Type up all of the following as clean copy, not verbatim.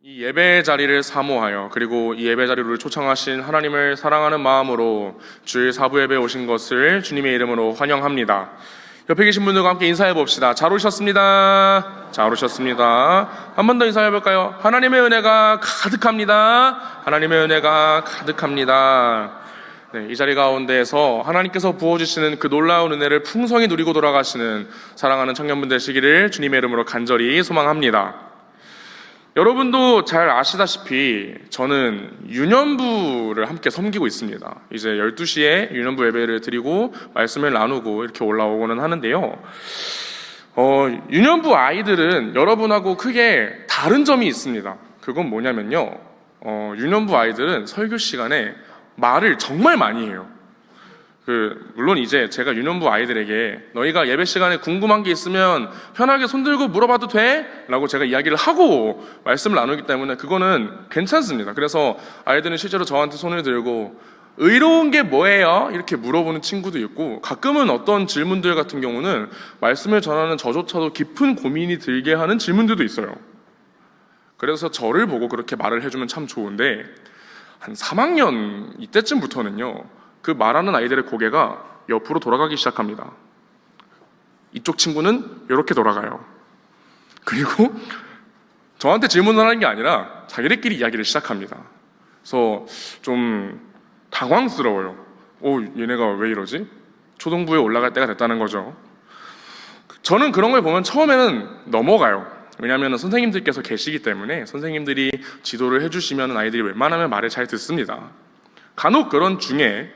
이 예배 자리를 사모하여 그리고 이 예배 자리를 초청하신 하나님을 사랑하는 마음으로 주일 사부 예배에 오신 것을 주님의 이름으로 환영합니다. 옆에 계신 분들과 함께 인사해 봅시다. 잘 오셨습니다. 잘 오셨습니다. 한 번 더 인사해 볼까요? 하나님의 은혜가 가득합니다. 하나님의 은혜가 가득합니다. 네, 이 자리 가운데에서 하나님께서 부어주시는 그 놀라운 은혜를 풍성히 누리고 돌아가시는 사랑하는 청년분 되시기를 주님의 이름으로 간절히 소망합니다. 여러분도 잘 아시다시피 저는 유년부를 함께 섬기고 있습니다. 이제 12시에 유년부 예배를 드리고 말씀을 나누고 이렇게 올라오고는 하는데요. 유년부 아이들은 여러분하고 크게 다른 점이 있습니다. 그건 뭐냐면요. 유년부 아이들은 설교 시간에 말을 정말 많이 해요. 물론 이제 제가 유년부 아이들에게 너희가 예배 시간에 궁금한 게 있으면 편하게 손들고 물어봐도 돼? 라고 제가 이야기를 하고 말씀을 나누기 때문에 그거는 괜찮습니다. 그래서 아이들은 실제로 저한테 손을 들고 의로운 게 뭐예요? 이렇게 물어보는 친구도 있고, 가끔은 어떤 질문들 같은 경우는 말씀을 전하는 저조차도 깊은 고민이 들게 하는 질문들도 있어요. 그래서 저를 보고 그렇게 말을 해주면 참 좋은데, 한 3학년 이때쯤부터는요, 그 말하는 아이들의 고개가 옆으로 돌아가기 시작합니다. 이쪽 친구는 이렇게 돌아가요. 그리고 저한테 질문을 하는 게 아니라 자기들끼리 이야기를 시작합니다. 그래서 좀 당황스러워요. 얘네가 왜 이러지? 초등부에 올라갈 때가 됐다는 거죠. 저는 그런 걸 보면 처음에는 넘어가요. 왜냐하면 선생님들께서 계시기 때문에 선생님들이 지도를 해주시면 아이들이 웬만하면 말을 잘 듣습니다. 간혹 그런 중에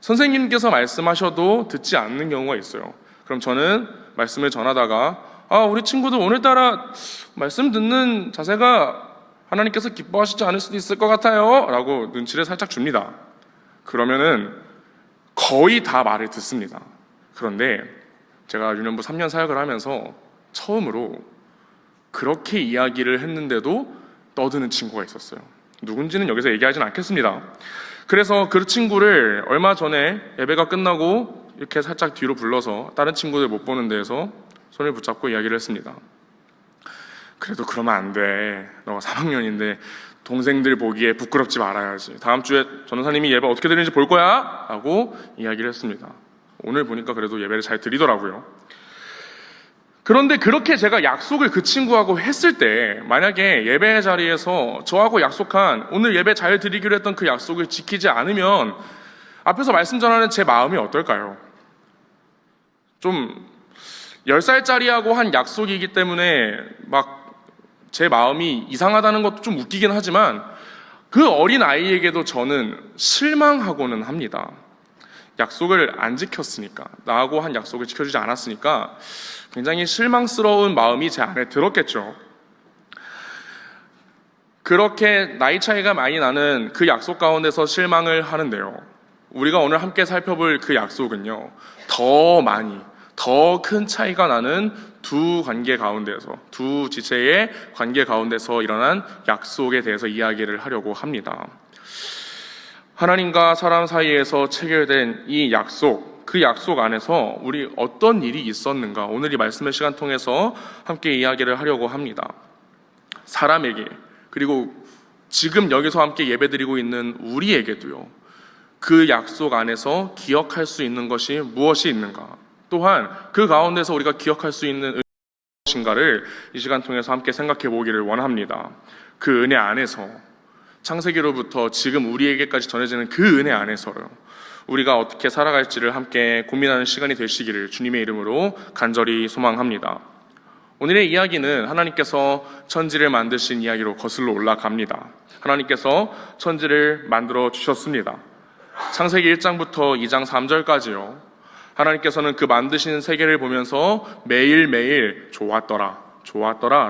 선생님께서 말씀하셔도 듣지 않는 경우가 있어요. 그럼 저는 말씀을 전하다가 우리 친구들 오늘따라 말씀 듣는 자세가 하나님께서 기뻐하시지 않을 수도 있을 것 같아요 라고 눈치를 살짝 줍니다. 그러면은 거의 다 말을 듣습니다. 그런데 제가 유년부 3년 사역을 하면서 처음으로 그렇게 이야기를 했는데도 떠드는 친구가 있었어요. 누군지는 여기서 얘기하진 않겠습니다. 그래서 그 친구를 얼마 전에 예배가 끝나고 이렇게 살짝 뒤로 불러서 다른 친구들 못 보는 데에서 손을 붙잡고 이야기를 했습니다. 그래도 그러면 안 돼. 너가 3학년인데 동생들 보기에 부끄럽지 말아야지. 다음 주에 전도사님이 예배 어떻게 드리는지 볼 거야 라고 이야기를 했습니다. 오늘 보니까 그래도 예배를 잘 드리더라고요. 그런데 그렇게 제가 약속을 그 친구하고 했을 때 만약에 예배 자리에서 저하고 약속한 오늘 예배 잘 드리기로 했던 그 약속을 지키지 않으면 앞에서 말씀 전하는 제 마음이 어떨까요? 좀 10살짜리하고 한 약속이기 때문에 막 제 마음이 이상하다는 것도 좀 웃기긴 하지만 그 어린 아이에게도 저는 실망하고는 합니다. 약속을 안 지켰으니까, 나하고 한 약속을 지켜주지 않았으니까 굉장히 실망스러운 마음이 제 안에 들었겠죠. 그렇게 나이 차이가 많이 나는 그 약속 가운데서 실망을 하는데요, 우리가 오늘 함께 살펴볼 그 약속은요, 더 큰 차이가 나는 두 관계 가운데서, 두 지체의 관계 가운데서 일어난 약속에 대해서 이야기를 하려고 합니다. 하나님과 사람 사이에서 체결된 이 약속, 그 약속 안에서 우리 어떤 일이 있었는가, 오늘 이 말씀의 시간 통해서 함께 이야기를 하려고 합니다. 사람에게, 그리고 지금 여기서 함께 예배드리고 있는 우리에게도요, 그 약속 안에서 기억할 수 있는 것이 무엇이 있는가, 또한 그 가운데서 우리가 기억할 수 있는 무엇인가를 이 시간 통해서 함께 생각해 보기를 원합니다. 그 은혜 안에서, 창세기로부터 지금 우리에게까지 전해지는 그 은혜 안에서요, 우리가 어떻게 살아갈지를 함께 고민하는 시간이 되시기를 주님의 이름으로 간절히 소망합니다. 오늘의 이야기는 하나님께서 천지를 만드신 이야기로 거슬러 올라갑니다. 하나님께서 천지를 만들어 주셨습니다. 창세기 1장부터 2장 3절까지요. 하나님께서는 그 만드신 세계를 보면서 매일매일 좋았더라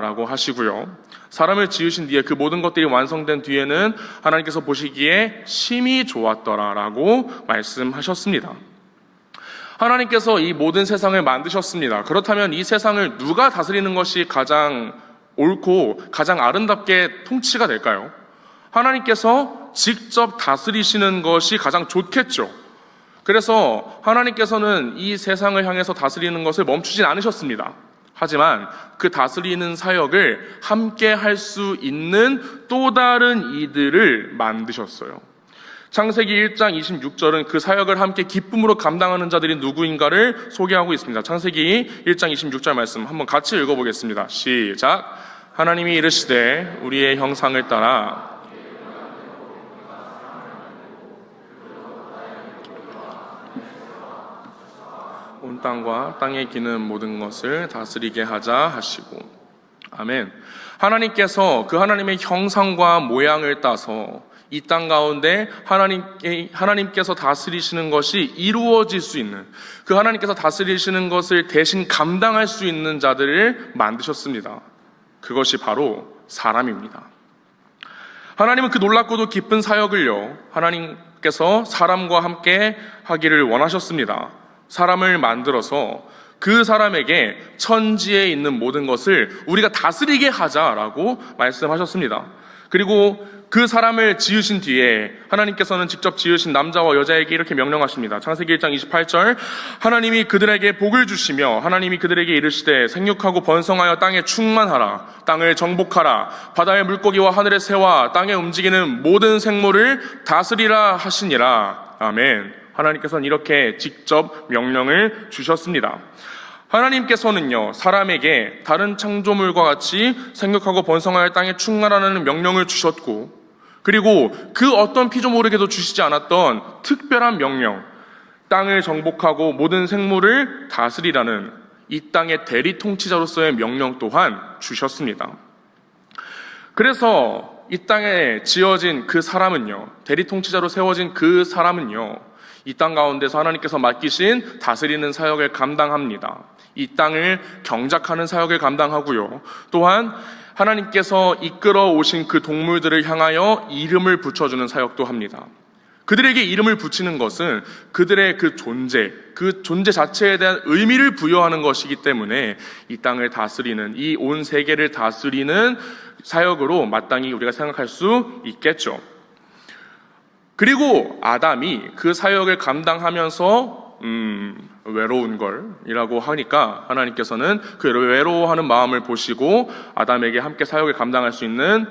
라고 하시고요, 사람을 지으신 뒤에 그 모든 것들이 완성된 뒤에는 하나님께서 보시기에 심히 좋았더라 라고 말씀하셨습니다. 하나님께서 이 모든 세상을 만드셨습니다. 그렇다면 이 세상을 누가 다스리는 것이 가장 옳고 가장 아름답게 통치가 될까요? 하나님께서 직접 다스리시는 것이 가장 좋겠죠. 그래서 하나님께서는 이 세상을 향해서 다스리는 것을 멈추진 않으셨습니다. 하지만 그 다스리는 사역을 함께 할 수 있는 또 다른 이들을 만드셨어요. 창세기 1장 26절은 그 사역을 함께 기쁨으로 감당하는 자들이 누구인가를 소개하고 있습니다. 창세기 1장 26절 말씀 한번 같이 읽어보겠습니다. 시작. 하나님이 이르시되 우리의 형상을 따라 온 땅과 땅에 기는 모든 것을 다스리게 하자 하시고. 아멘. 하나님께서 그 하나님의 형상과 모양을 따서 이 땅 가운데 하나님께서 다스리시는 것이 이루어질 수 있는, 그 하나님께서 다스리시는 것을 대신 감당할 수 있는 자들을 만드셨습니다. 그것이 바로 사람입니다. 하나님은 그 놀랍고도 기쁜 사역을요, 하나님께서 사람과 함께 하기를 원하셨습니다. 사람을 만들어서 그 사람에게 천지에 있는 모든 것을 우리가 다스리게 하자라고 말씀하셨습니다. 그리고 그 사람을 지으신 뒤에 하나님께서는 직접 지으신 남자와 여자에게 이렇게 명령하십니다. 창세기 1장 28절 하나님이 그들에게 복을 주시며 하나님이 그들에게 이르시되 생육하고 번성하여 땅에 충만하라. 땅을 정복하라. 바다의 물고기와 하늘의 새와 땅에 움직이는 모든 생물을 다스리라 하시니라. 아멘. 하나님께서는 이렇게 직접 명령을 주셨습니다. 하나님께서는요, 사람에게 다른 창조물과 같이 생육하고 번성하여 땅에 충만하라는 명령을 주셨고, 그리고 그 어떤 피조물에게도 주시지 않았던 특별한 명령, 땅을 정복하고 모든 생물을 다스리라는 이 땅의 대리 통치자로서의 명령 또한 주셨습니다. 그래서 이 땅에 지어진 그 사람은요, 대리 통치자로 세워진 그 사람은요, 이 땅 가운데서 하나님께서 맡기신 다스리는 사역을 감당합니다. 이 땅을 경작하는 사역을 감당하고요. 또한 하나님께서 이끌어 오신 그 동물들을 향하여 이름을 붙여주는 사역도 합니다. 그들에게 이름을 붙이는 것은 그들의 그 존재 자체에 대한 의미를 부여하는 것이기 때문에 이 땅을 다스리는, 이 온 세계를 다스리는 사역으로 마땅히 우리가 생각할 수 있겠죠. 그리고 아담이 그 사역을 감당하면서 외로운 걸이라고 하니까 하나님께서는 그 외로워하는 마음을 보시고 아담에게 함께 사역을 감당할 수 있는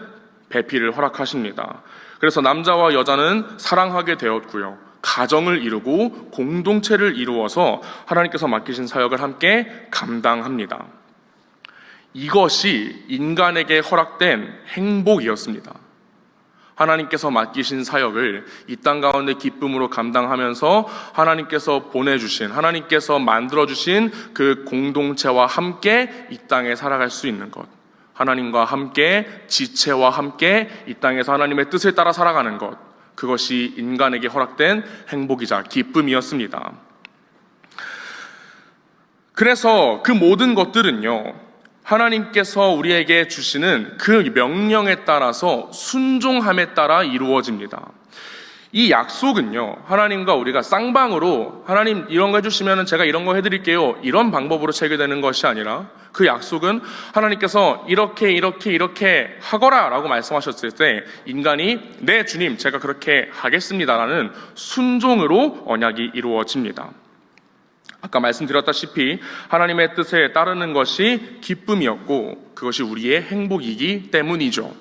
배필을 허락하십니다. 그래서 남자와 여자는 사랑하게 되었고요, 가정을 이루고 공동체를 이루어서 하나님께서 맡기신 사역을 함께 감당합니다. 이것이 인간에게 허락된 행복이었습니다. 하나님께서 맡기신 사역을 이 땅 가운데 기쁨으로 감당하면서 하나님께서 보내주신, 하나님께서 만들어주신 그 공동체와 함께 이 땅에 살아갈 수 있는 것, 하나님과 함께, 지체와 함께 이 땅에서 하나님의 뜻을 따라 살아가는 것, 그것이 인간에게 허락된 행복이자 기쁨이었습니다. 그래서 그 모든 것들은요, 하나님께서 우리에게 주시는 그 명령에 따라서 순종함에 따라 이루어집니다. 이 약속은요, 하나님과 우리가 쌍방으로 하나님 이런 거 해주시면 제가 이런 거 해드릴게요, 이런 방법으로 체결되는 것이 아니라, 그 약속은 하나님께서 이렇게 하거라 라고 말씀하셨을 때 인간이 네 주님 제가 그렇게 하겠습니다라는 순종으로 언약이 이루어집니다. 아까 말씀드렸다시피 하나님의 뜻에 따르는 것이 기쁨이었고 그것이 우리의 행복이기 때문이죠.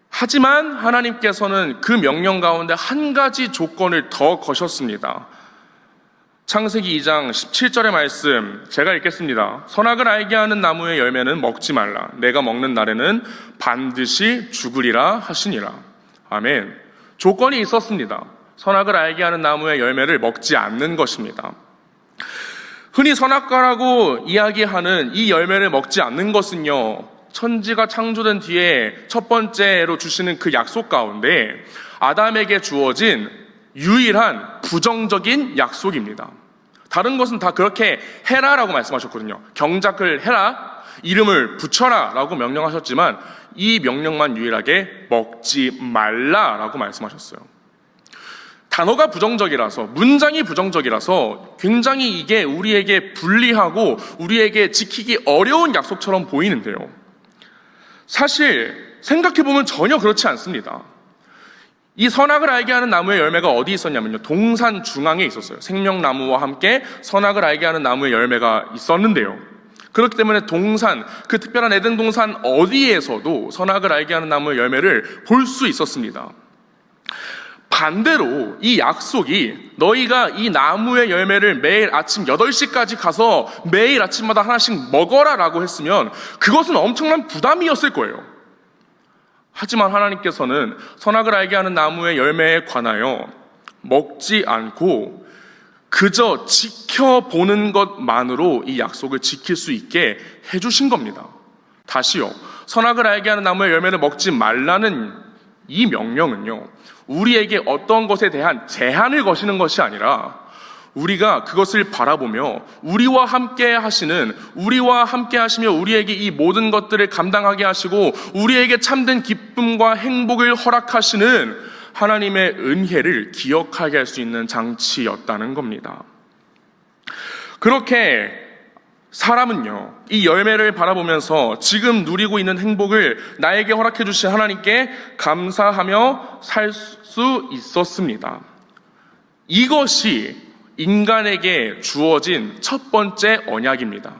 하지만 하나님께서는 그 명령 가운데 한 가지 조건을 더 거셨습니다. 창세기 2장 17절의 말씀 제가 읽겠습니다. 선악을 알게 하는 나무의 열매는 먹지 말라. 내가 먹는 날에는 반드시 죽으리라 하시니라. 아멘. 조건이 있었습니다. 선악을 알게 하는 나무의 열매를 먹지 않는 것입니다. 흔히 선악과라고 이야기하는 이 열매를 먹지 않는 것은요, 천지가 창조된 뒤에 첫 번째로 주시는 그 약속 가운데 아담에게 주어진 유일한 부정적인 약속입니다. 다른 것은 다 그렇게 해라라고 말씀하셨거든요. 경작을 해라, 이름을 붙여라 라고 명령하셨지만 이 명령만 유일하게 먹지 말라라고 말씀하셨어요. 단어가 부정적이라서, 문장이 부정적이라서 굉장히 이게 우리에게 불리하고 우리에게 지키기 어려운 약속처럼 보이는데요, 사실 생각해보면 전혀 그렇지 않습니다. 이 선악을 알게 하는 나무의 열매가 어디 있었냐면요, 동산 중앙에 있었어요. 생명나무와 함께 선악을 알게 하는 나무의 열매가 있었는데요, 그렇기 때문에 동산, 그 특별한 에덴 동산 어디에서도 선악을 알게 하는 나무의 열매를 볼 수 있었습니다. 반대로 이 약속이 너희가 이 나무의 열매를 매일 아침 8시까지 가서 매일 아침마다 하나씩 먹어라 라고 했으면 그것은 엄청난 부담이었을 거예요. 하지만 하나님께서는 선악을 알게 하는 나무의 열매에 관하여 먹지 않고 그저 지켜보는 것만으로 이 약속을 지킬 수 있게 해주신 겁니다. 다시요, 선악을 알게 하는 나무의 열매를 먹지 말라는 이 명령은요, 우리에게 어떤 것에 대한 제한을 거시는 것이 아니라 우리가 그것을 바라보며 우리와 함께 하시는, 우리와 함께 하시며 우리에게 이 모든 것들을 감당하게 하시고 우리에게 참된 기쁨과 행복을 허락하시는 하나님의 은혜를 기억하게 할 수 있는 장치였다는 겁니다. 그렇게 사람은요, 이 열매를 바라보면서 지금 누리고 있는 행복을 나에게 허락해 주신 하나님께 감사하며 살 수 있었습니다. 이것이 인간에게 주어진 첫 번째 언약입니다.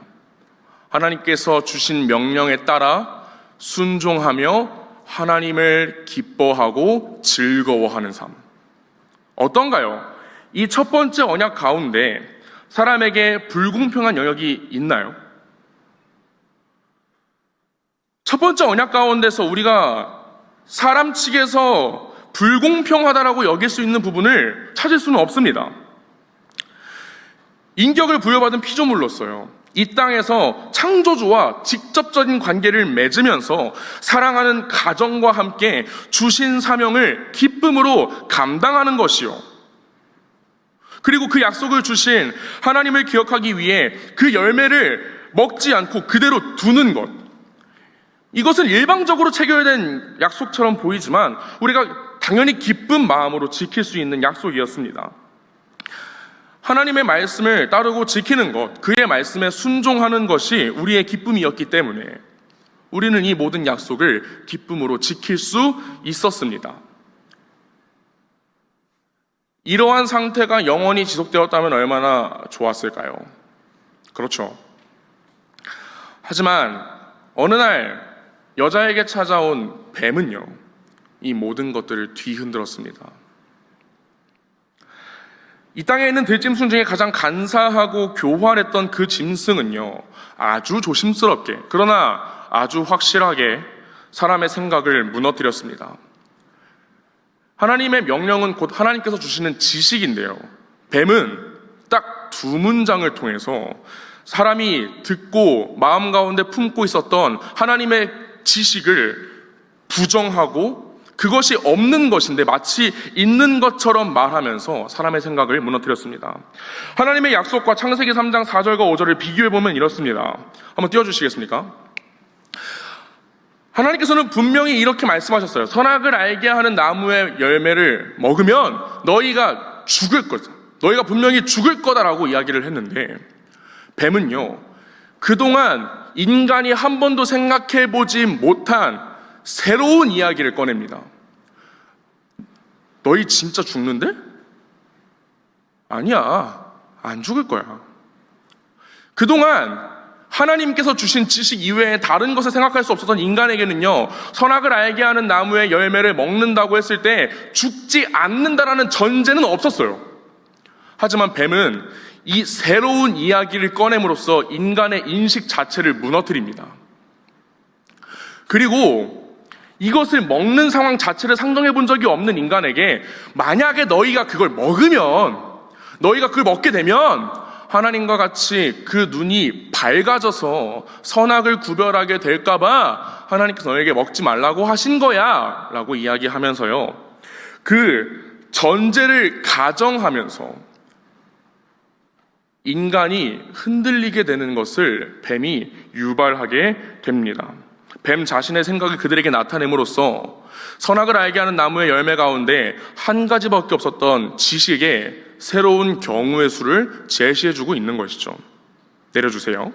하나님께서 주신 명령에 따라 순종하며 하나님을 기뻐하고 즐거워하는 삶. 어떤가요? 이 첫 번째 언약 가운데 사람에게 불공평한 영역이 있나요? 첫 번째 언약 가운데서 우리가 사람 측에서 불공평하다라고 여길 수 있는 부분을 찾을 수는 없습니다. 인격을 부여받은 피조물로서요, 이 땅에서 창조주와 직접적인 관계를 맺으면서 사랑하는 가정과 함께 주신 사명을 기쁨으로 감당하는 것이요, 그리고 그 약속을 주신 하나님을 기억하기 위해 그 열매를 먹지 않고 그대로 두는 것, 이것은 일방적으로 체결된 약속처럼 보이지만 우리가 당연히 기쁜 마음으로 지킬 수 있는 약속이었습니다. 하나님의 말씀을 따르고 지키는 것, 그의 말씀에 순종하는 것이 우리의 기쁨이었기 때문에 우리는 이 모든 약속을 기쁨으로 지킬 수 있었습니다. 이러한 상태가 영원히 지속되었다면 얼마나 좋았을까요? 그렇죠. 하지만 어느 날 여자에게 찾아온 뱀은요, 이 모든 것들을 뒤흔들었습니다. 이 땅에 있는 들짐승 중에 가장 간사하고 교활했던 그 짐승은요, 아주 조심스럽게 그러나 아주 확실하게 사람의 생각을 무너뜨렸습니다. 하나님의 명령은 곧 하나님께서 주시는 지식인데요, 뱀은 딱 두 문장을 통해서 사람이 듣고 마음 가운데 품고 있었던 하나님의 지식을 부정하고 그것이 없는 것인데 마치 있는 것처럼 말하면서 사람의 생각을 무너뜨렸습니다. 하나님의 약속과 창세기 3장 4절과 5절을 비교해보면 이렇습니다. 한번 띄워주시겠습니까? 하나님께서는 분명히 이렇게 말씀하셨어요. 선악을 알게 하는 나무의 열매를 먹으면 너희가 죽을 거다, 너희가 분명히 죽을 거다라고 이야기를 했는데, 뱀은요, 그동안 인간이 한 번도 생각해보지 못한 새로운 이야기를 꺼냅니다. 너희 진짜 죽는데? 아니야, 안 죽을 거야. 그동안 하나님께서 주신 지식 이외에 다른 것을 생각할 수 없었던 인간에게는요, 선악을 알게 하는 나무의 열매를 먹는다고 했을 때 죽지 않는다라는 전제는 없었어요. 하지만 뱀은 이 새로운 이야기를 꺼냄으로써 인간의 인식 자체를 무너뜨립니다. 그리고 이것을 먹는 상황 자체를 상정해 본 적이 없는 인간에게 만약에 너희가 그걸 먹으면, 너희가 그걸 먹게 되면 하나님과 같이 그 눈이 밝아져서 선악을 구별하게 될까봐 하나님께서 너에게 먹지 말라고 하신 거야 라고 이야기하면서요, 그 전제를 가정하면서 인간이 흔들리게 되는 것을 뱀이 유발하게 됩니다. 뱀 자신의 생각을 그들에게 나타냄으로써 선악을 알게 하는 나무의 열매 가운데 한 가지밖에 없었던 지식에 새로운 경우의 수를 제시해주고 있는 것이죠. 내려주세요.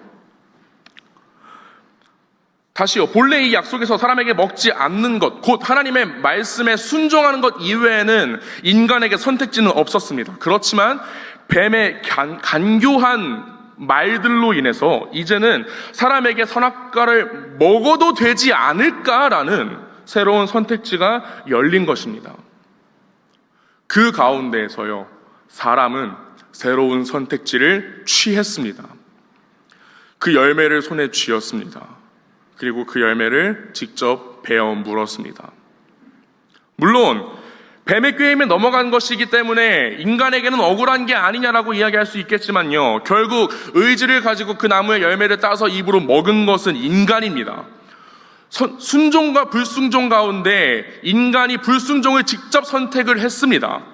다시요, 본래 이 약속에서 사람에게 먹지 않는 것, 곧 하나님의 말씀에 순종하는 것 이외에는 인간에게 선택지는 없었습니다. 그렇지만 뱀의 간교한 말들로 인해서 이제는 사람에게 선악과를 먹어도 되지 않을까라는 새로운 선택지가 열린 것입니다. 그 가운데에서요, 사람은 새로운 선택지를 취했습니다. 그 열매를 손에 쥐었습니다. 그리고 그 열매를 직접 베어 물었습니다. 물론 뱀의 꾀임에 넘어간 것이기 때문에 인간에게는 억울한 게 아니냐라고 이야기할 수 있겠지만요, 결국 의지를 가지고 그 나무의 열매를 따서 입으로 먹은 것은 인간입니다. 순종과 불순종 가운데 인간이 불순종을 직접 선택을 했습니다.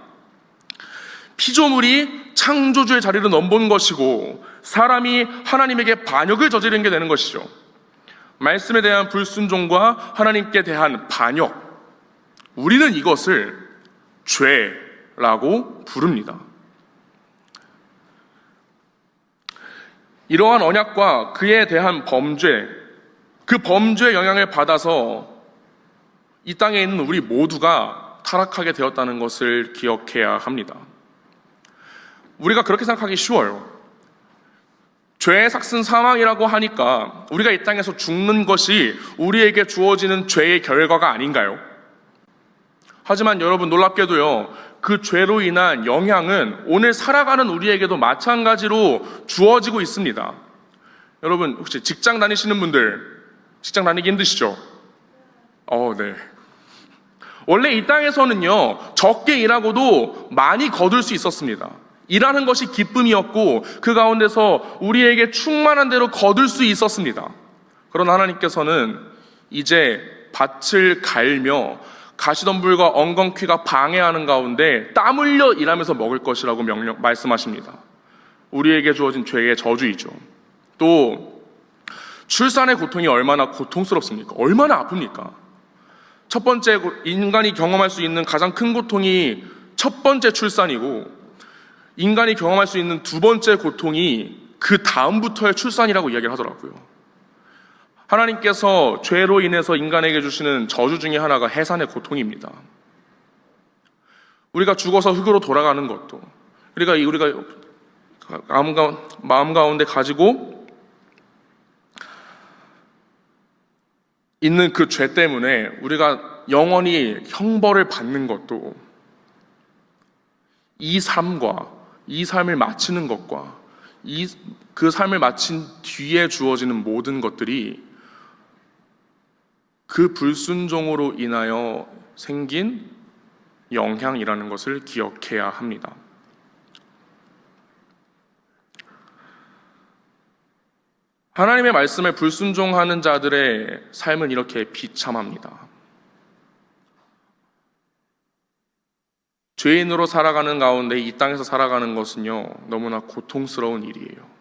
피조물이 창조주의 자리를 넘본 것이고 사람이 하나님에게 반역을 저지른 게 되는 것이죠. 말씀에 대한 불순종과 하나님께 대한 반역, 우리는 이것을 죄라고 부릅니다. 이러한 언약과 그에 대한 범죄, 그 범죄의 영향을 받아서 이 땅에 있는 우리 모두가 타락하게 되었다는 것을 기억해야 합니다. 우리가 그렇게 생각하기 쉬워요. 죄의 삭슨 사망이라고 하니까 우리가 이 땅에서 죽는 것이 우리에게 주어지는 죄의 결과가 아닌가요? 하지만 여러분, 놀랍게도요, 그 죄로 인한 영향은 오늘 살아가는 우리에게도 마찬가지로 주어지고 있습니다. 여러분, 혹시 직장 다니시는 분들, 직장 다니기 힘드시죠? 네. 원래 이 땅에서는요, 적게 일하고도 많이 거둘 수 있었습니다. 일하는 것이 기쁨이었고 그 가운데서 우리에게 충만한 대로 거둘 수 있었습니다. 그러나 하나님께서는 이제 밭을 갈며 가시덤불과 엉겅퀴가 방해하는 가운데 땀 흘려 일하면서 먹을 것이라고 말씀하십니다. 우리에게 주어진 죄의 저주이죠. 또 출산의 고통이 얼마나 고통스럽습니까? 얼마나 아픕니까? 첫 번째, 인간이 경험할 수 있는 가장 큰 고통이 첫 번째 출산이고, 인간이 경험할 수 있는 두 번째 고통이 그 다음부터의 출산이라고 이야기를 하더라고요. 하나님께서 죄로 인해서 인간에게 주시는 저주 중에 하나가 해산의 고통입니다. 우리가 죽어서 흙으로 돌아가는 것도, 우리가 마음 가운데 가지고 있는 그 죄 때문에 우리가 영원히 형벌을 받는 것도, 이 삶을 마치는 것과 그 삶을 마친 뒤에 주어지는 모든 것들이 그 불순종으로 인하여 생긴 영향이라는 것을 기억해야 합니다. 하나님의 말씀에 불순종하는 자들의 삶은 이렇게 비참합니다. 죄인으로 살아가는 가운데 이 땅에서 살아가는 것은요, 너무나 고통스러운 일이에요.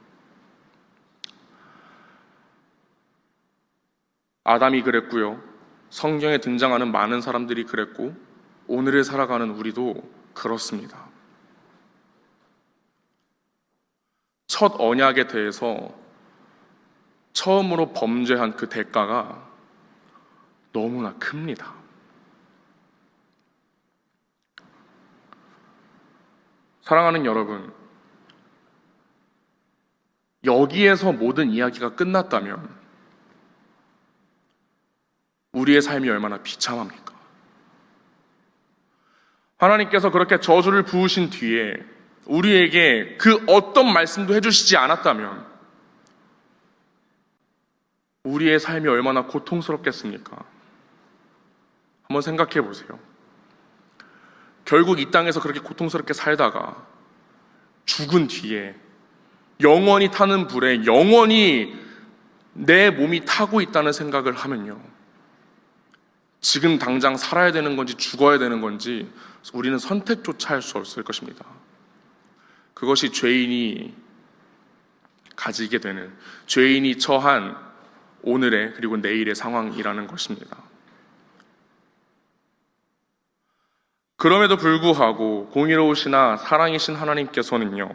아담이 그랬고요, 성경에 등장하는 많은 사람들이 그랬고, 오늘을 살아가는 우리도 그렇습니다. 첫 언약에 대해서 처음으로 범죄한 그 대가가 너무나 큽니다. 사랑하는 여러분, 여기에서 모든 이야기가 끝났다면 우리의 삶이 얼마나 비참합니까? 하나님께서 그렇게 저주를 부으신 뒤에 우리에게 그 어떤 말씀도 해주시지 않았다면 우리의 삶이 얼마나 고통스럽겠습니까? 한번 생각해 보세요. 결국 이 땅에서 그렇게 고통스럽게 살다가 죽은 뒤에 영원히 타는 불에 영원히 내 몸이 타고 있다는 생각을 하면요, 지금 당장 살아야 되는 건지 죽어야 되는 건지 우리는 선택조차 할 수 없을 것입니다. 그것이 죄인이 가지게 되는, 죄인이 처한 오늘의 그리고 내일의 상황이라는 것입니다. 그럼에도 불구하고 공의로우시나 사랑이신 하나님께서는요,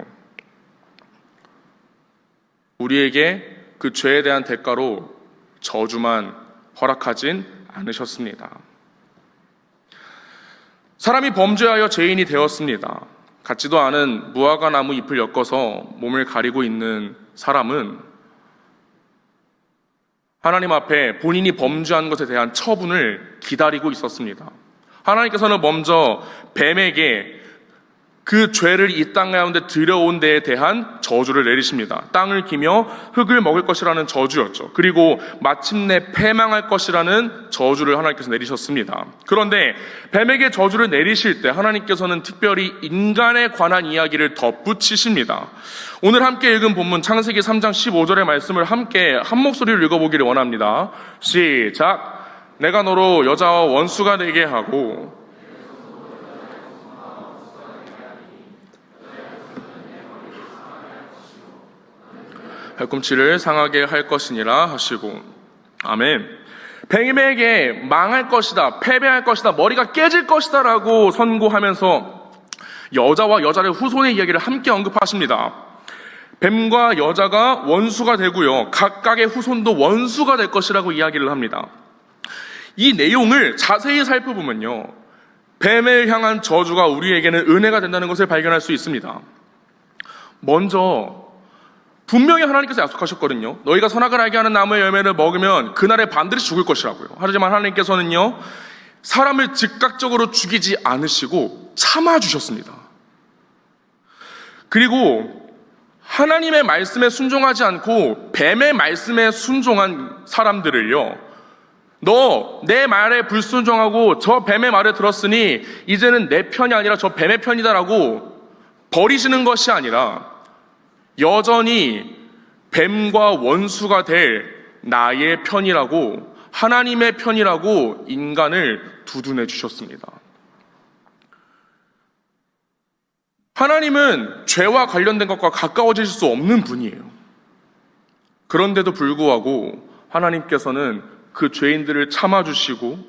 우리에게 그 죄에 대한 대가로 저주만 허락하진 않으셨습니다. 사람이 범죄하여 죄인이 되었습니다. 같지도 않은 무화과 나무 잎을 엮어서 몸을 가리고 있는 사람은 하나님 앞에 본인이 범죄한 것에 대한 처분을 기다리고 있었습니다. 하나님께서는 먼저 뱀에게 그 죄를 이 땅 가운데 들여온 데에 대한 저주를 내리십니다. 땅을 기며 흙을 먹을 것이라는 저주였죠. 그리고 마침내 패망할 것이라는 저주를 하나님께서 내리셨습니다. 그런데 뱀에게 저주를 내리실 때 하나님께서는 특별히 인간에 관한 이야기를 덧붙이십니다. 오늘 함께 읽은 본문 창세기 3장 15절의 말씀을 함께 한 목소리로 읽어보기를 원합니다. 시작! 내가 너로 여자와 원수가 되게 하고 발꿈치를 상하게 할 것이니라 하시고. 아멘. 뱀에게 망할 것이다, 패배할 것이다, 머리가 깨질 것이다 라고 선고하면서 여자와 여자의 후손의 이야기를 함께 언급하십니다. 뱀과 여자가 원수가 되고요, 각각의 후손도 원수가 될 것이라고 이야기를 합니다. 이 내용을 자세히 살펴보면요, 뱀을 향한 저주가 우리에게는 은혜가 된다는 것을 발견할 수 있습니다. 먼저 분명히 하나님께서 약속하셨거든요. 너희가 선악을 알게 하는 나무의 열매를 먹으면 그날에 반드시 죽을 것이라고요. 하지만 하나님께서는요, 사람을 즉각적으로 죽이지 않으시고 참아주셨습니다. 그리고 하나님의 말씀에 순종하지 않고 뱀의 말씀에 순종한 사람들을요, 너 내 말에 불순종하고 저 뱀의 말을 들었으니 이제는 내 편이 아니라 저 뱀의 편이다라고 버리시는 것이 아니라 여전히 뱀과 원수가 될 나의 편이라고, 하나님의 편이라고 인간을 두둔해 주셨습니다. 하나님은 죄와 관련된 것과 가까워질 수 없는 분이에요. 그런데도 불구하고 하나님께서는 그 죄인들을 참아주시고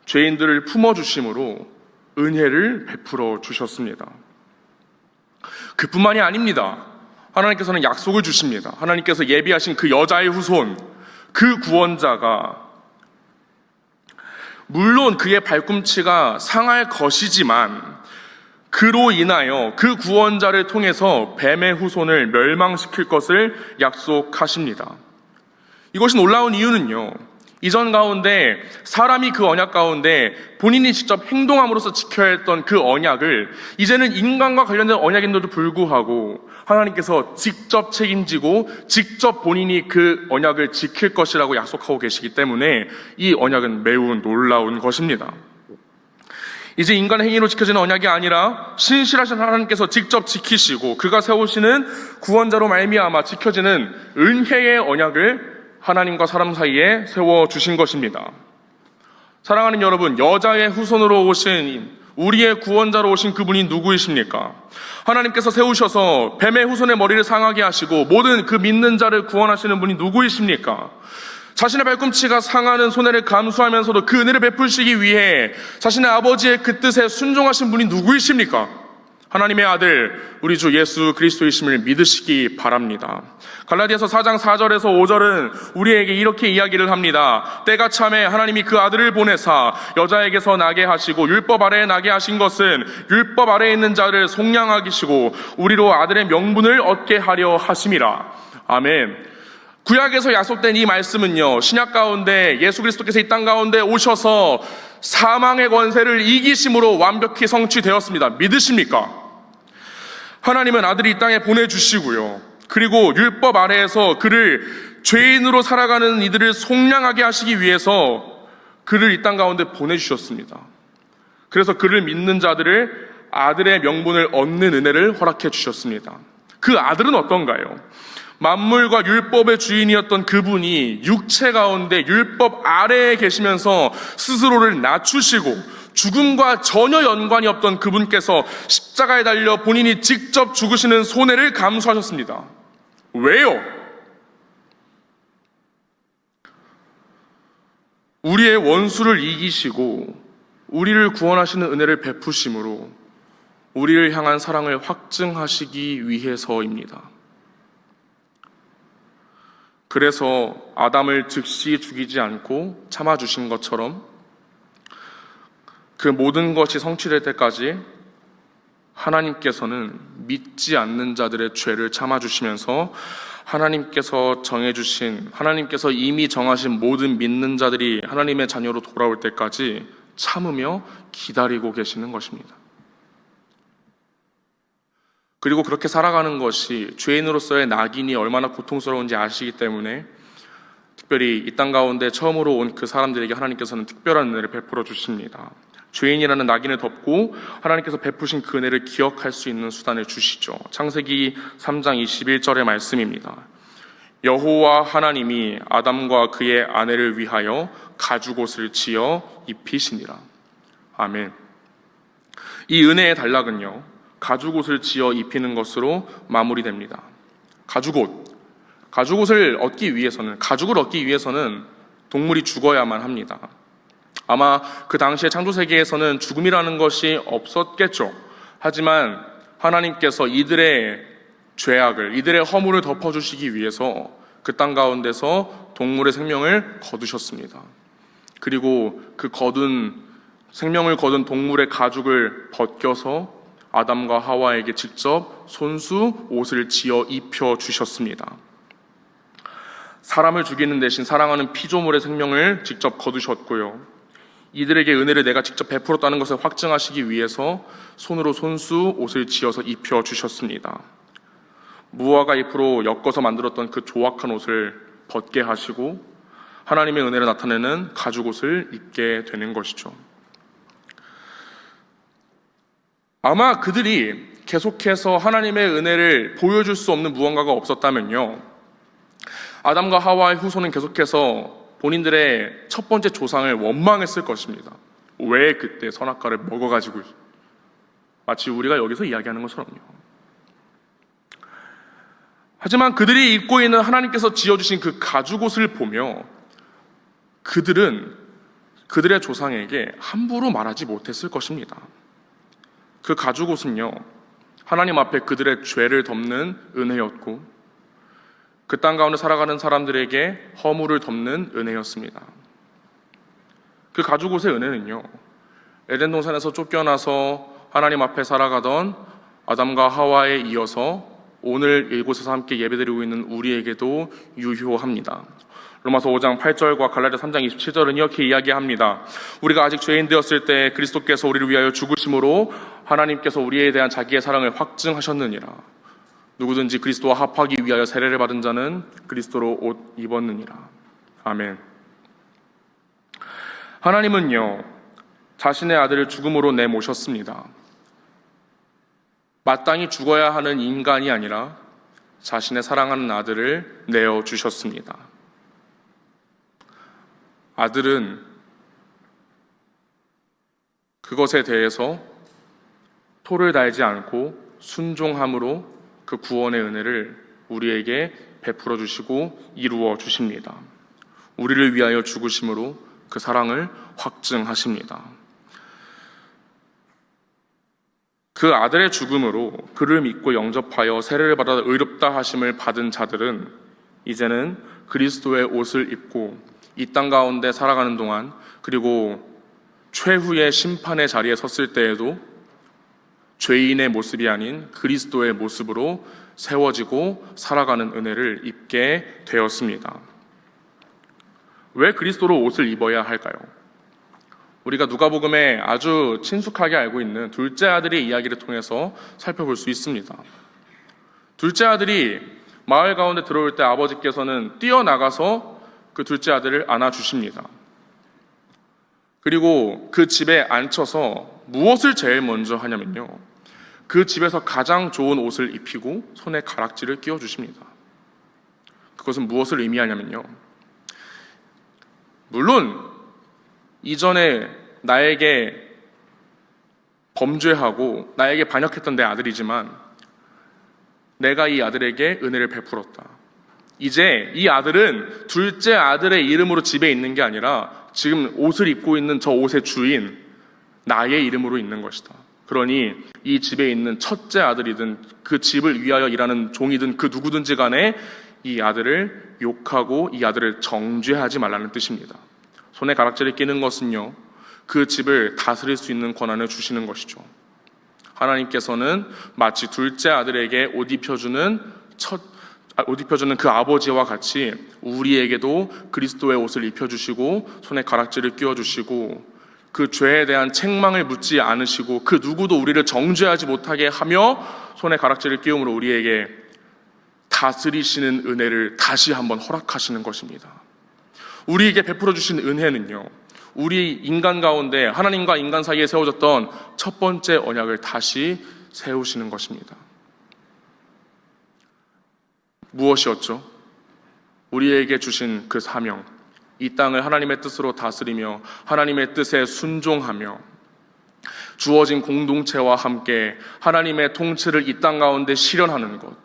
죄인들을 품어주심으로 은혜를 베풀어 주셨습니다. 그뿐만이 아닙니다. 하나님께서는 약속을 주십니다. 하나님께서 예비하신 그 여자의 후손, 그 구원자가 물론 그의 발꿈치가 상할 것이지만 그로 인하여 그 구원자를 통해서 뱀의 후손을 멸망시킬 것을 약속하십니다. 이것이 놀라운 이유는요, 이전 가운데 사람이 그 언약 가운데 본인이 직접 행동함으로써 지켜야 했던 그 언약을 이제는 인간과 관련된 언약인데도 불구하고 하나님께서 직접 책임지고 직접 본인이 그 언약을 지킬 것이라고 약속하고 계시기 때문에 이 언약은 매우 놀라운 것입니다. 이제 인간의 행위로 지켜지는 언약이 아니라 신실하신 하나님께서 직접 지키시고 그가 세우시는 구원자로 말미암아 지켜지는 은혜의 언약을 하나님과 사람 사이에 세워주신 것입니다. 사랑하는 여러분, 여자의 후손으로 오신 우리의 구원자로 오신 그분이 누구이십니까? 하나님께서 세우셔서 뱀의 후손의 머리를 상하게 하시고 모든 그 믿는 자를 구원하시는 분이 누구이십니까? 자신의 발꿈치가 상하는 손해를 감수하면서도 그 은혜를 베푸시기 위해 자신의 아버지의 그 뜻에 순종하신 분이 누구이십니까? 하나님의 아들 우리 주 예수 그리스도이심을 믿으시기 바랍니다. 갈라디아서 4장 4절에서 5절은 우리에게 이렇게 이야기를 합니다. 때가 참에 하나님이 그 아들을 보내사 여자에게서 나게 하시고 율법 아래에 나게 하신 것은 율법 아래에 있는 자를 속량하시고 우리로 아들의 명분을 얻게 하려 하심이라. 아멘. 구약에서 약속된 이 말씀은요, 신약 가운데 예수 그리스도께서 이 땅 가운데 오셔서 사망의 권세를 이기심으로 완벽히 성취되었습니다. 믿으십니까? 하나님은 아들이 이 땅에 보내주시고요, 그리고 율법 아래에서 그를 죄인으로 살아가는 이들을 속량하게 하시기 위해서 그를 이 땅 가운데 보내주셨습니다. 그래서 그를 믿는 자들을 아들의 명분을 얻는 은혜를 허락해 주셨습니다. 그 아들은 어떤가요? 만물과 율법의 주인이었던 그분이 육체 가운데 율법 아래에 계시면서 스스로를 낮추시고 죽음과 전혀 연관이 없던 그분께서 십자가에 달려 본인이 직접 죽으시는 손해를 감수하셨습니다. 왜요? 우리의 원수를 이기시고 우리를 구원하시는 은혜를 베푸심으로 우리를 향한 사랑을 확증하시기 위해서입니다. 그래서 아담을 즉시 죽이지 않고 참아주신 것처럼 그 모든 것이 성취될 때까지 하나님께서는 믿지 않는 자들의 죄를 참아주시면서 하나님께서 이미 정하신 모든 믿는 자들이 하나님의 자녀로 돌아올 때까지 참으며 기다리고 계시는 것입니다. 그리고 그렇게 살아가는 것이 죄인으로서의 낙인이 얼마나 고통스러운지 아시기 때문에 특별히 이 땅 가운데 처음으로 온 그 사람들에게 하나님께서는 특별한 은혜를 베풀어 주십니다. 죄인이라는 낙인을 덮고 하나님께서 베푸신 그 은혜를 기억할 수 있는 수단을 주시죠. 창세기 3장 21절의 말씀입니다. 여호와 하나님이 아담과 그의 아내를 위하여 가죽옷을 지어 입히시니라. 아멘. 이 은혜의 단락은요, 가죽옷을 지어 입히는 것으로 마무리됩니다. 가죽을 얻기 위해서는 동물이 죽어야만 합니다. 아마 그 당시의 창조 세계에서는 죽음이라는 것이 없었겠죠. 하지만 하나님께서 이들의 죄악을, 이들의 허물을 덮어주시기 위해서 그 땅 가운데서 동물의 생명을 거두셨습니다. 그리고 그 생명을 거둔 동물의 가죽을 벗겨서 아담과 하와에게 직접 손수 옷을 지어 입혀 주셨습니다. 사람을 죽이는 대신 사랑하는 피조물의 생명을 직접 거두셨고요. 이들에게 은혜를 내가 직접 베풀었다는 것을 확증하시기 위해서 손으로 손수 옷을 지어서 입혀 주셨습니다. 무화과 잎으로 엮어서 만들었던 그 조악한 옷을 벗게 하시고 하나님의 은혜를 나타내는 가죽옷을 입게 되는 것이죠. 아마 그들이 계속해서 하나님의 은혜를 보여줄 수 없는 무언가가 없었다면요, 아담과 하와의 후손은 계속해서 본인들의 첫 번째 조상을 원망했을 것입니다. 왜 그때 선악과를 먹어가지고, 마치 우리가 여기서 이야기하는 것처럼요. 하지만 그들이 입고 있는 하나님께서 지어주신 그 가죽옷을 보며 그들은 그들의 조상에게 함부로 말하지 못했을 것입니다. 그 가죽옷은요, 하나님 앞에 그들의 죄를 덮는 은혜였고 그 땅 가운데 살아가는 사람들에게 허물을 덮는 은혜였습니다. 그 가죽옷의 은혜는요, 에덴 동산에서 쫓겨나서 하나님 앞에 살아가던 아담과 하와에 이어서 오늘 이곳에서 함께 예배드리고 있는 우리에게도 유효합니다. 로마서 5장 8절과 갈라디아 3장 27절은 이렇게 이야기합니다. 우리가 아직 죄인 되었을 때 그리스도께서 우리를 위하여 죽으심으로 하나님께서 우리에 대한 자기의 사랑을 확증하셨느니라. 누구든지 그리스도와 합하기 위하여 세례를 받은 자는 그리스도로 옷 입었느니라. 아멘. 하나님은요, 자신의 아들을 죽음으로 내모셨습니다. 마땅히 죽어야 하는 인간이 아니라 자신의 사랑하는 아들을 내어주셨습니다. 아들은 그것에 대해서 토를 달지 않고 순종함으로 그 구원의 은혜를 우리에게 베풀어 주시고 이루어 주십니다. 우리를 위하여 죽으심으로 그 사랑을 확증하십니다. 그 아들의 죽음으로 그를 믿고 영접하여 세례를 받아 의롭다 하심을 받은 자들은 이제는 그리스도의 옷을 입고 이 땅 가운데 살아가는 동안, 그리고 최후의 심판의 자리에 섰을 때에도 죄인의 모습이 아닌 그리스도의 모습으로 세워지고 살아가는 은혜를 입게 되었습니다. 왜 그리스도로 옷을 입어야 할까요? 우리가 누가복음에 아주 친숙하게 알고 있는 둘째 아들의 이야기를 통해서 살펴볼 수 있습니다. 둘째 아들이 마을 가운데 들어올 때 아버지께서는 뛰어나가서 그 둘째 아들을 안아주십니다. 그리고 그 집에 앉혀서 무엇을 제일 먼저 하냐면요, 그 집에서 가장 좋은 옷을 입히고 손에 가락지를 끼워주십니다. 그것은 무엇을 의미하냐면요, 물론 이전에 나에게 범죄하고 나에게 반역했던 내 아들이지만 내가 이 아들에게 은혜를 베풀었다. 이제 이 아들은 둘째 아들의 이름으로 집에 있는 게 아니라 지금 옷을 입고 있는 저 옷의 주인 나의 이름으로 있는 것이다. 그러니 이 집에 있는 첫째 아들이든 그 집을 위하여 일하는 종이든 그 누구든지 간에 이 아들을 욕하고 이 아들을 정죄하지 말라는 뜻입니다. 손에 가락지를 끼는 것은요, 그 집을 다스릴 수 있는 권한을 주시는 것이죠. 하나님께서는 마치 둘째 아들에게 옷 입혀주는 그 아버지와 같이 우리에게도 그리스도의 옷을 입혀주시고 손에 가락지를 끼워주시고 그 죄에 대한 책망을 묻지 않으시고 그 누구도 우리를 정죄하지 못하게 하며 손에 가락지를 끼움으로 우리에게 다스리시는 은혜를 다시 한번 허락하시는 것입니다. 우리에게 베풀어 주신 은혜는요, 우리 인간 가운데 하나님과 인간 사이에 세워졌던 첫 번째 언약을 다시 세우시는 것입니다. 무엇이었죠? 우리에게 주신 그 사명, 이 땅을 하나님의 뜻으로 다스리며 하나님의 뜻에 순종하며 주어진 공동체와 함께 하나님의 통치를 이 땅 가운데 실현하는 것,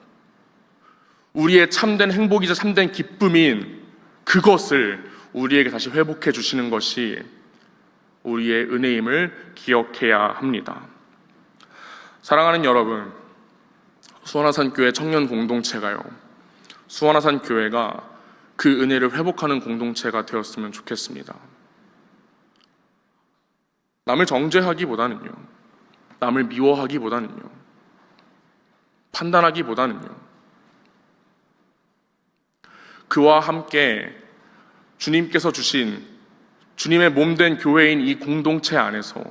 우리의 참된 행복이자 참된 기쁨인 그것을 우리에게 다시 회복해 주시는 것이 우리의 은혜임을 기억해야 합니다. 사랑하는 여러분, 수원화산 교회 청년 공동체가요, 수원화산 교회가 그 은혜를 회복하는 공동체가 되었으면 좋겠습니다. 남을 정죄하기보다는요, 남을 미워하기보다는요, 판단하기보다는요, 그와 함께 주님께서 주신 주님의 몸된 교회인 이 공동체 안에서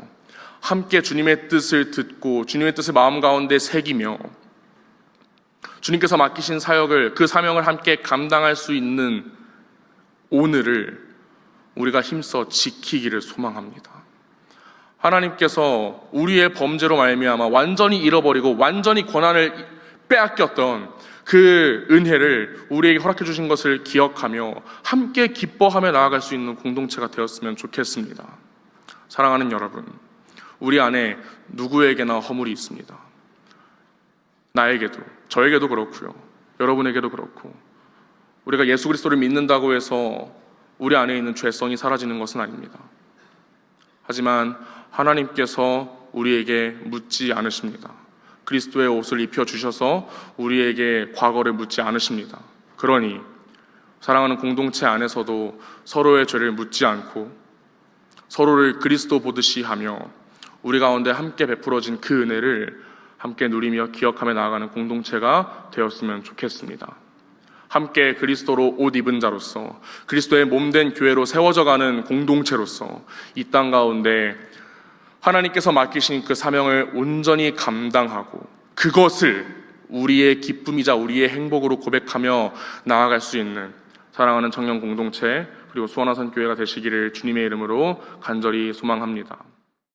함께 주님의 뜻을 듣고 주님의 뜻을 마음 가운데 새기며 주님께서 맡기신 사역을, 그 사명을 함께 감당할 수 있는 오늘을 우리가 힘써 지키기를 소망합니다. 하나님께서 우리의 범죄로 말미암아 완전히 잃어버리고 완전히 권한을 빼앗겼던 그 은혜를 우리에게 허락해 주신 것을 기억하며 함께 기뻐하며 나아갈 수 있는 공동체가 되었으면 좋겠습니다. 사랑하는 여러분, 우리 안에 누구에게나 허물이 있습니다. 나에게도, 저에게도 그렇고요, 여러분에게도 그렇고, 우리가 예수 그리스도를 믿는다고 해서 우리 안에 있는 죄성이 사라지는 것은 아닙니다. 하지만 하나님께서 우리에게 묻지 않으십니다. 그리스도의 옷을 입혀주셔서 우리에게 과거를 묻지 않으십니다. 그러니 사랑하는 공동체 안에서도 서로의 죄를 묻지 않고 서로를 그리스도 보듯이 하며 우리 가운데 함께 베풀어진 그 은혜를 함께 누리며 기억하며 나아가는 공동체가 되었으면 좋겠습니다. 함께 그리스도로 옷 입은 자로서 그리스도의 몸된 교회로 세워져가는 공동체로서 이 땅 가운데 하나님께서 맡기신 그 사명을 온전히 감당하고 그것을 우리의 기쁨이자 우리의 행복으로 고백하며 나아갈 수 있는 사랑하는 청년 공동체 그리고 수원화산 교회가 되시기를 주님의 이름으로 간절히 소망합니다.